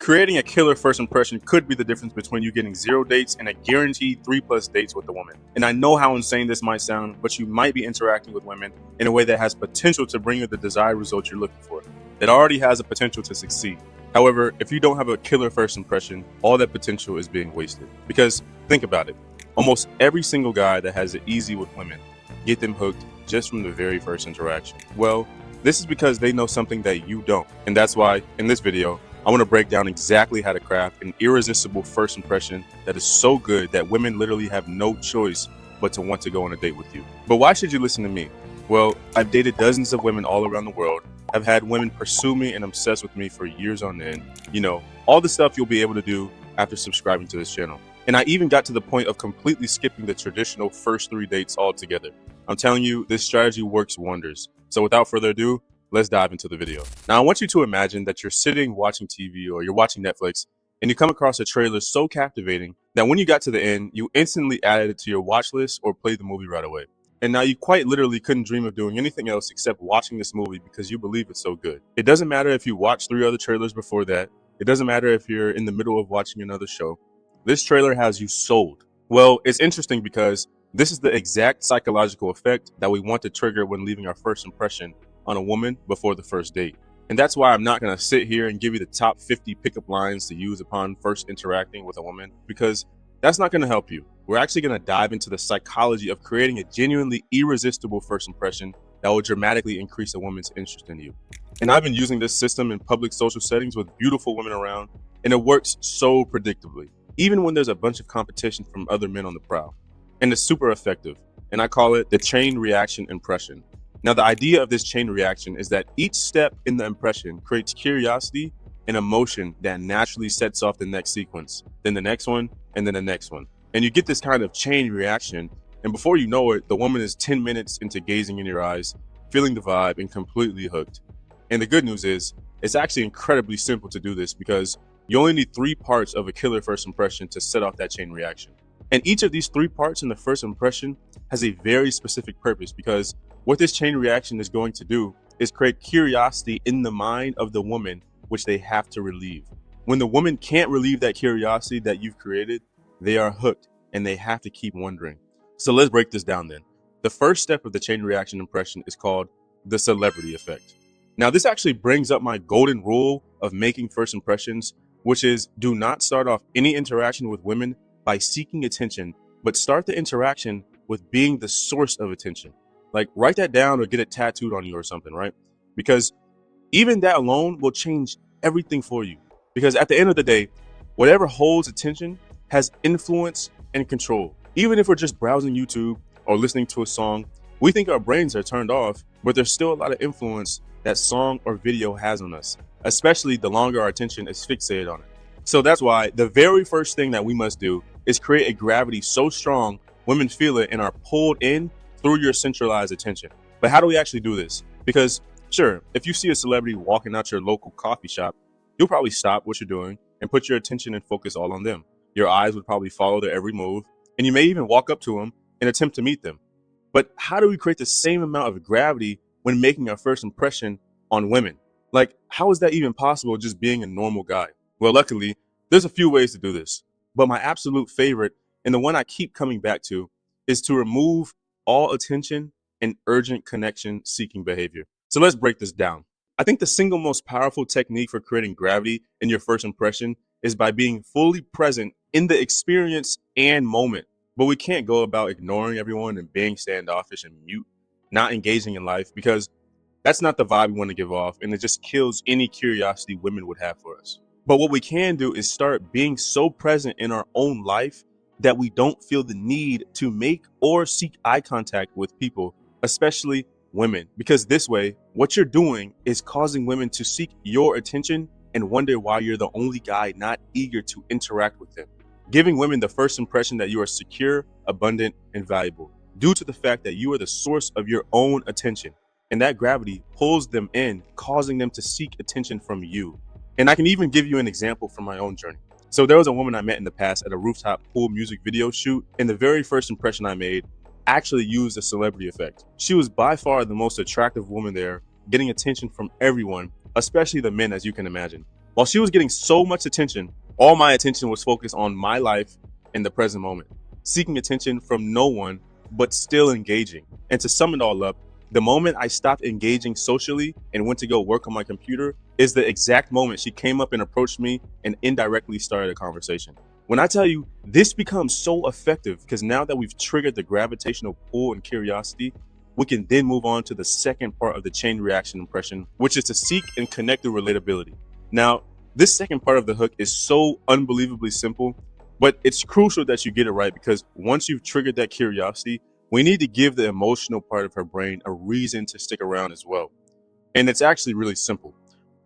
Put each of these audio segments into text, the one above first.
Creating a killer first impression could be the difference between you getting 0 dates and a guaranteed 3+ dates with a woman. And I know how insane this might sound, but you might be interacting with women in a way that has potential to bring you the desired result you're looking for, that already has the potential to succeed. However, if you don't have a killer first impression, all that potential is being wasted. Because think about it, almost every single guy that has it easy with women get them hooked just from the very first interaction. Well, this is because they know something that you don't. And that's why in this video, I want to break down exactly how to craft an irresistible first impression that is so good that women literally have no choice but to want to go on a date with you. But why should you listen to me? Well, I've dated dozens of women all around the world. I've had women pursue me and obsess with me for years on end. You know, all the stuff you'll be able to do after subscribing to this channel. And I even got to the point of completely skipping the traditional first 3 dates altogether. I'm telling you, this strategy works wonders. So without further ado, let's dive into the video. Now, I want you to imagine that you're sitting watching TV or you're watching Netflix and you come across a trailer so captivating that when you got to the end, you instantly added it to your watch list or played the movie right away. And now you quite literally couldn't dream of doing anything else except watching this movie because you believe it's so good. It doesn't matter if you watched 3 other trailers before that. It doesn't matter if you're in the middle of watching another show. This trailer has you sold. Well, it's interesting because this is the exact psychological effect that we want to trigger when leaving our first impression on a woman before the first date. And that's why I'm not going to sit here and give you the top 50 pickup lines to use upon first interacting with a woman, because that's not going to help you. We're actually going to dive into the psychology of creating a genuinely irresistible first impression that will dramatically increase a woman's interest in you. And I've been using this system in public social settings with beautiful women around, and it works so predictably, even when there's a bunch of competition from other men on the prowl. And it's super effective, and I call it the chain reaction impression. Now, the idea of this chain reaction is that each step in the impression creates curiosity and emotion that naturally sets off the next sequence, then the next one, and then the next one. And you get this kind of chain reaction, and before you know it, the woman is 10 minutes into gazing in your eyes, feeling the vibe, and completely hooked. And the good news is, it's actually incredibly simple to do this because you only need 3 parts of a killer first impression to set off that chain reaction. And each of these 3 parts in the first impression has a very specific purpose, because what this chain reaction is going to do is create curiosity in the mind of the woman, which they have to relieve. When the woman can't relieve that curiosity that you've created, they are hooked and they have to keep wondering. So let's break this down then. The first step of the chain reaction impression is called the celebrity effect. Now, this actually brings up my golden rule of making first impressions, which is do not start off any interaction with women by seeking attention, but start the interaction with being the source of attention. Like, write that down or get it tattooed on you or something, right? Because even that alone will change everything for you. Because at the end of the day, whatever holds attention has influence and control. Even if we're just browsing YouTube or listening to a song, we think our brains are turned off, but there's still a lot of influence that song or video has on us, especially the longer our attention is fixated on it. So that's why the very first thing that we must do is create a gravity so strong women feel it and are pulled in through your centralized attention. But how do we actually do this? Because sure, if you see a celebrity walking out your local coffee shop, you'll probably stop what you're doing and put your attention and focus all on them. Your eyes would probably follow their every move, and you may even walk up to them and attempt to meet them. But how do we create the same amount of gravity when making our first impression on women? Like, how is that even possible just being a normal guy? Well, luckily, there's a few ways to do this. But my absolute favorite, and the one I keep coming back to, is to remove all attention and urgent connection seeking behavior. So let's break this down. I think the single most powerful technique for creating gravity in your first impression is by being fully present in the experience and moment. But we can't go about ignoring everyone and being standoffish and mute, not engaging in life, because that's not the vibe we want to give off, and it just kills any curiosity women would have for us. But what we can do is start being so present in our own life that we don't feel the need to make or seek eye contact with people, especially women. Because this way, what you're doing is causing women to seek your attention and wonder why you're the only guy not eager to interact with them. Giving women the first impression that you are secure, abundant, and valuable, due to the fact that you are the source of your own attention. And that gravity pulls them in, causing them to seek attention from you. And I can even give you an example from my own journey. So there was a woman I met in the past at a rooftop pool music video shoot, and the very first impression I made actually used a celebrity effect. She was by far the most attractive woman there, getting attention from everyone, especially the men, as you can imagine. While she was getting so much attention, all my attention was focused on my life in the present moment, seeking attention from no one, but still engaging. And to sum it all up, the moment I stopped engaging socially and went to go work on my computer is the exact moment she came up and approached me and indirectly started a conversation. When I tell you, this becomes so effective because now that we've triggered the gravitational pull and curiosity, we can then move on to the second part of the chain reaction impression, which is to seek and connect through relatability. Now, this second part of the hook is so unbelievably simple, but it's crucial that you get it right because once you've triggered that curiosity, we need to give the emotional part of her brain a reason to stick around as well. And it's actually really simple.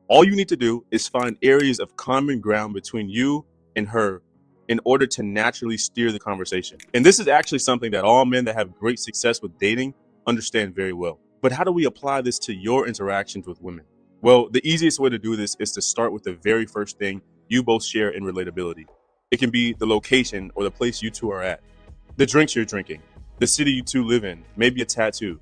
All you need to do is find areas of common ground between you and her in order to naturally steer the conversation. And this is actually something that all men that have great success with dating understand very well. But how do we apply this to your interactions with women? Well, the easiest way to do this is to start with the very first thing you both share in relatability. It can be the location or the place you two are at, the drinks you're drinking, the city you two live in, maybe a tattoo,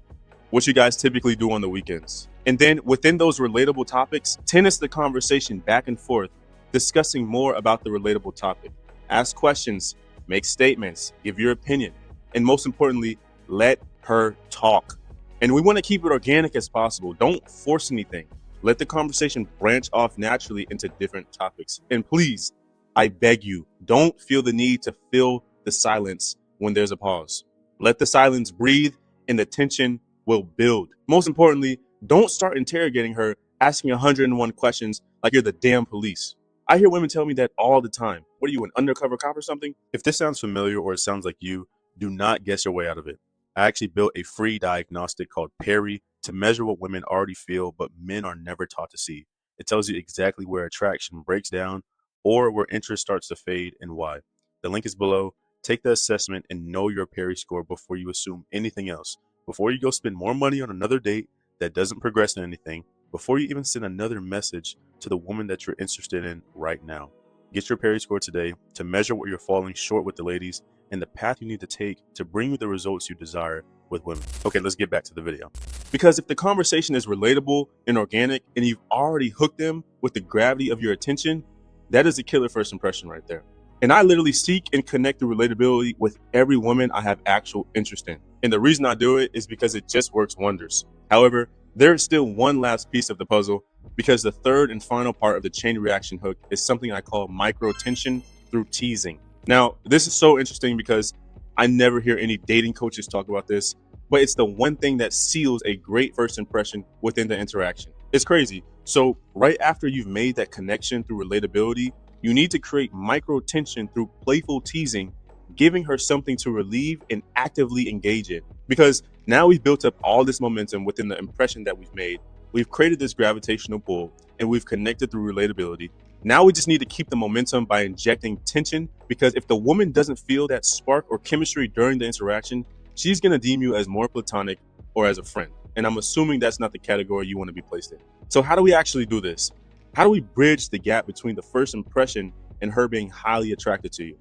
what you guys typically do on the weekends. And then within those relatable topics, tennis the conversation back and forth, discussing more about the relatable topic. Ask questions, make statements, give your opinion, and most importantly, let her talk. And we want to keep it organic as possible. Don't force anything. Let the conversation branch off naturally into different topics. And please, I beg you, don't feel the need to fill the silence when there's a pause. Let the silence breathe and the tension will build. Most importantly, don't start interrogating her, asking 101 questions like you're the damn police. I hear women tell me that all the time. What are you, an undercover cop or something? If this sounds familiar or it sounds like you, do not guess your way out of it. I actually built a free diagnostic called Perry to measure what women already feel, but men are never taught to see. It tells you exactly where attraction breaks down or where interest starts to fade and why. The link is below. Take the assessment and know your Perry score before you assume anything else. Before you go spend more money on another date that doesn't progress in anything, before you even send another message to the woman that you're interested in right now. Get your Perry score today to measure what you're falling short with the ladies and the path you need to take to bring you the results you desire with women. Okay, let's get back to the video. Because if the conversation is relatable and organic and you've already hooked them with the gravity of your attention, that is a killer first impression right there. And I literally seek and connect through relatability with every woman I have actual interest in. And the reason I do it is because it just works wonders. However, there is still one last piece of the puzzle because the third and final part of the chain reaction hook is something I call micro tension through teasing. Now, this is so interesting because I never hear any dating coaches talk about this, but it's the one thing that seals a great first impression within the interaction. It's crazy. So right after you've made that connection through relatability, you need to create micro tension through playful teasing, giving her something to relieve and actively engage in. Because now we've built up all this momentum within the impression that we've made. We've created this gravitational pull and we've connected through relatability. Now we just need to keep the momentum by injecting tension, because if the woman doesn't feel that spark or chemistry during the interaction, she's going to deem you as more platonic or as a friend. And I'm assuming that's not the category you want to be placed in. So how do we actually do this? How do we bridge the gap between the first impression and her being highly attracted to you?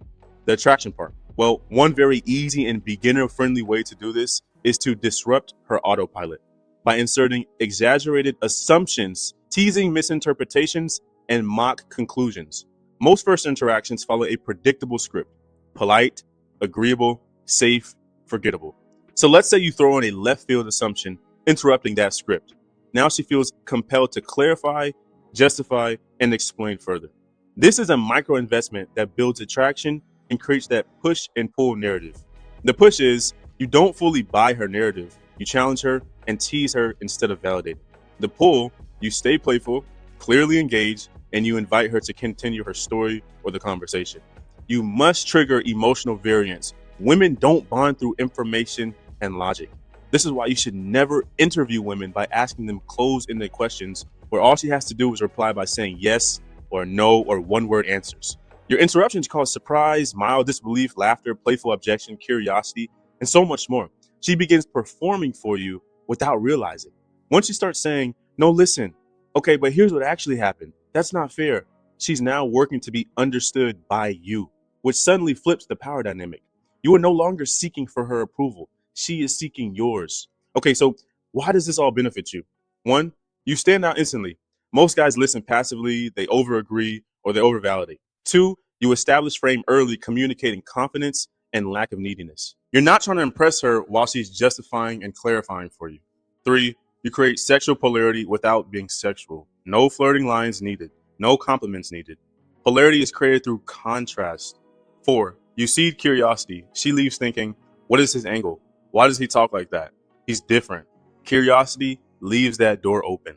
The attraction part. Well, one very easy and beginner-friendly way to do this is to disrupt her autopilot by inserting exaggerated assumptions, teasing misinterpretations, and mock conclusions. Most first interactions follow a predictable script: polite, agreeable, safe, forgettable. So let's say you throw in a left field assumption, interrupting that script. Now she feels compelled to clarify, justify, and explain further. This is a micro investment that builds attraction and creates that push and pull narrative. The push is you don't fully buy her narrative. You challenge her and tease her instead of validating. The pull, you stay playful, clearly engaged, and you invite her to continue her story or the conversation. You must trigger emotional variance. Women don't bond through information and logic. This is why you should never interview women by asking them closed-ended questions where all she has to do is reply by saying yes or no or one-word answers. Your interruptions cause surprise, mild disbelief, laughter, playful objection, curiosity, and so much more. She begins performing for you without realizing. Once you start saying, no, listen, okay, but here's what actually happened. That's not fair. She's now working to be understood by you, which suddenly flips the power dynamic. You are no longer seeking for her approval. She is seeking yours. Okay, so why does this all benefit you? One, you stand out instantly. Most guys listen passively, they over agree, or they over validate. 2, you establish frame early, communicating confidence and lack of neediness. You're not trying to impress her while she's justifying and clarifying for you. 3, you create sexual polarity without being sexual. No flirting lines needed, no compliments needed. Polarity is created through contrast. 4, you seed curiosity. She leaves thinking, what is his angle? Why does he talk like that? He's different. Curiosity leaves that door open.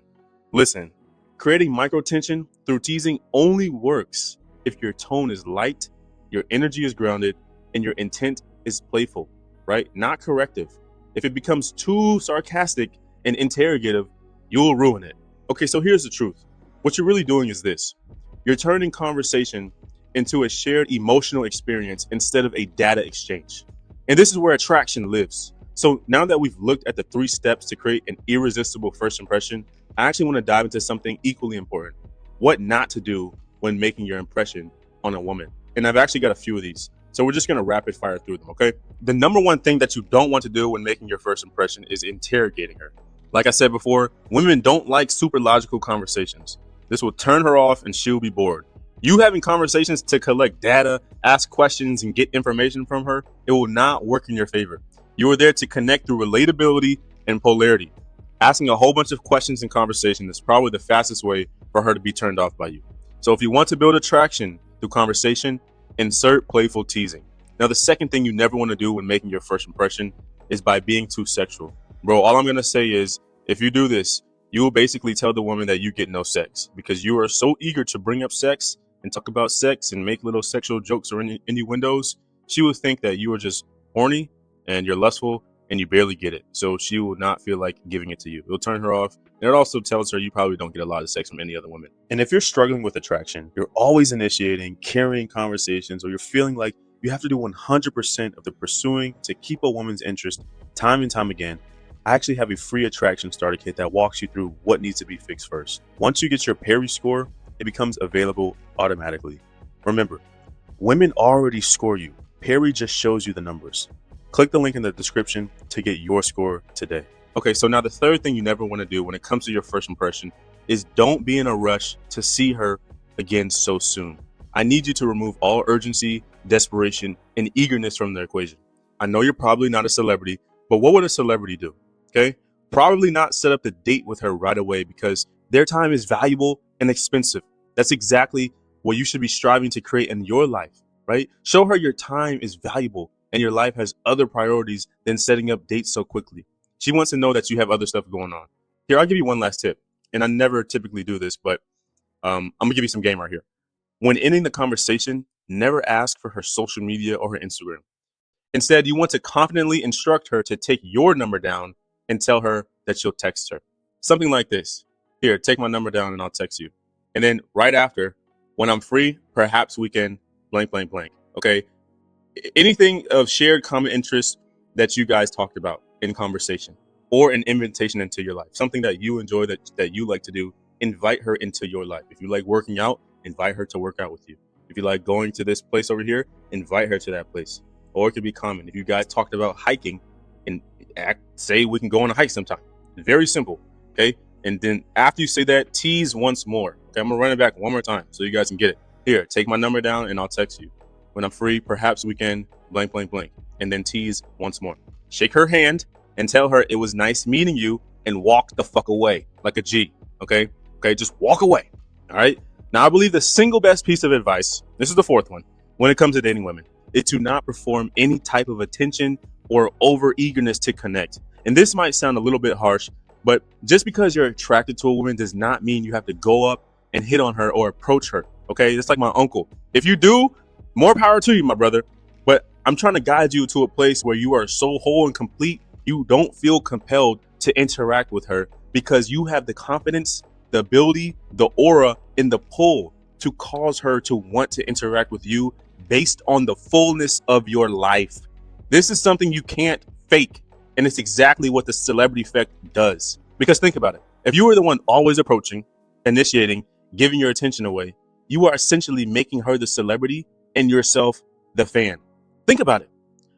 Listen, creating micro tension through teasing only works if your tone is light, your energy is grounded, and your intent is playful, right? Not corrective. If it becomes too sarcastic and interrogative, you'll ruin it. Okay, so here's the truth. What you're really doing is this. You're turning conversation into a shared emotional experience instead of a data exchange. And this is where attraction lives. So now that we've looked at the 3 steps to create an irresistible first impression, I actually want to dive into something equally important. What not to do when making your impression on a woman. And I've actually got a few of these. So we're just going to rapid fire through them, okay? The number one thing that you don't want to do when making your first impression is interrogating her. Like I said before, women don't like super logical conversations. This will turn her off and she'll be bored. You having conversations to collect data, ask questions, and get information from her, it will not work in your favor. You are there to connect through relatability and polarity. Asking a whole bunch of questions in conversation is probably the fastest way for her to be turned off by you. So if you want to build attraction through conversation, insert playful teasing. Now, the second thing you never want to do when making your first impression is by being too sexual. Bro, all I'm going to say is, if you do this, you will basically tell the woman that you get no sex because you are so eager to bring up sex and talk about sex and make little sexual jokes or innuendos. She will think that you are just horny and you're lustful and you barely get it. So she will not feel like giving it to you. It'll turn her off. And it also tells her you probably don't get a lot of sex from any other women. And if you're struggling with attraction, you're always initiating, carrying conversations, or you're feeling like you have to do 100% of the pursuing to keep a woman's interest time and time again, I actually have a free attraction starter kit that walks you through what needs to be fixed first. Once you get your Perry score, it becomes available automatically. Remember, women already score you. Perry just shows you the numbers. Click the link in the description to get your score today. Okay, so now the third thing you never want to do when it comes to your first impression is don't be in a rush to see her again so soon. I need you to remove all urgency, desperation, and eagerness from the equation. I know you're probably not a celebrity, but what would a celebrity do? Okay, probably not set up the date with her right away because their time is valuable and expensive. That's exactly what you should be striving to create in your life, right? Show her your time is valuable and your life has other priorities than setting up dates so quickly. She wants to know that you have other stuff going on. Here, I'll give you one last tip. And I never typically do this, but I'm gonna give you some game right here. When ending the conversation, never ask for her social media or her Instagram. Instead, you want to confidently instruct her to take your number down and tell her that you'll text her. Something like this. Here, take my number down and I'll text you. And then right after, when I'm free, perhaps we can blank, blank, blank. Okay. Anything of shared common interest that you guys talked about in conversation or an invitation into your life, something that you enjoy, that you like to do, invite her into your life. If you like working out, invite her to work out with you. If you like going to this place over here, invite her to that place. Or it could be common. If you guys talked about hiking and say we can go on a hike sometime. Very simple. Okay. And then after you say that, tease once more. Okay. I'm going to run it back one more time so you guys can get it. Here, take my number down and I'll text you. When I'm free, perhaps we can blank, blank, blank. And then tease once more. Shake her hand and tell her it was nice meeting you and walk the fuck away like a G. Okay. Okay. Just walk away. All right. Now, I believe the single best piece of advice, this is the fourth one, when it comes to dating women, is to not perform any type of attention or over eagerness to connect. And this might sound a little bit harsh, but just because you're attracted to a woman does not mean you have to go up and hit on her or approach her. Okay. It's like my uncle. If you do, more power to you, my brother. But I'm trying to guide you to a place where you are so whole and complete, you don't feel compelled to interact with her because you have the confidence, the ability, the aura, and the pull to cause her to want to interact with you based on the fullness of your life. This is something you can't fake. And it's exactly what the celebrity effect does. Because think about it. If you were the one always approaching, initiating, giving your attention away, you are essentially making her the celebrity and yourself the fan. Think about it.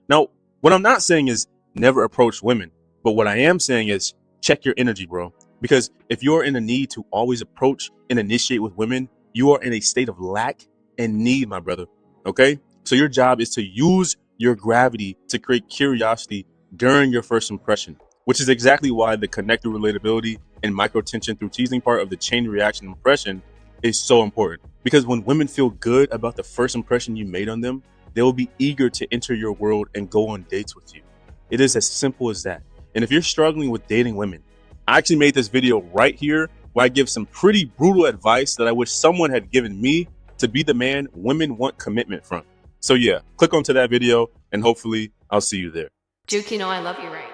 Now, what I'm not saying is never approach women. But what I am saying is check your energy, bro. Because if you're in a need to always approach and initiate with women, you are in a state of lack and need, my brother. Okay? So your job is to use your gravity to create curiosity during your first impression, which is exactly why the connected relatability and micro tension through teasing part of the chain reaction impression is so important. Because when women feel good about the first impression you made on them, they will be eager to enter your world and go on dates with you. It is as simple as that. And if you're struggling with dating women, I actually made this video right here where I give some pretty brutal advice that I wish someone had given me to be the man women want commitment from. So yeah, click onto that video and hopefully I'll see you there. Juke, you know I love you right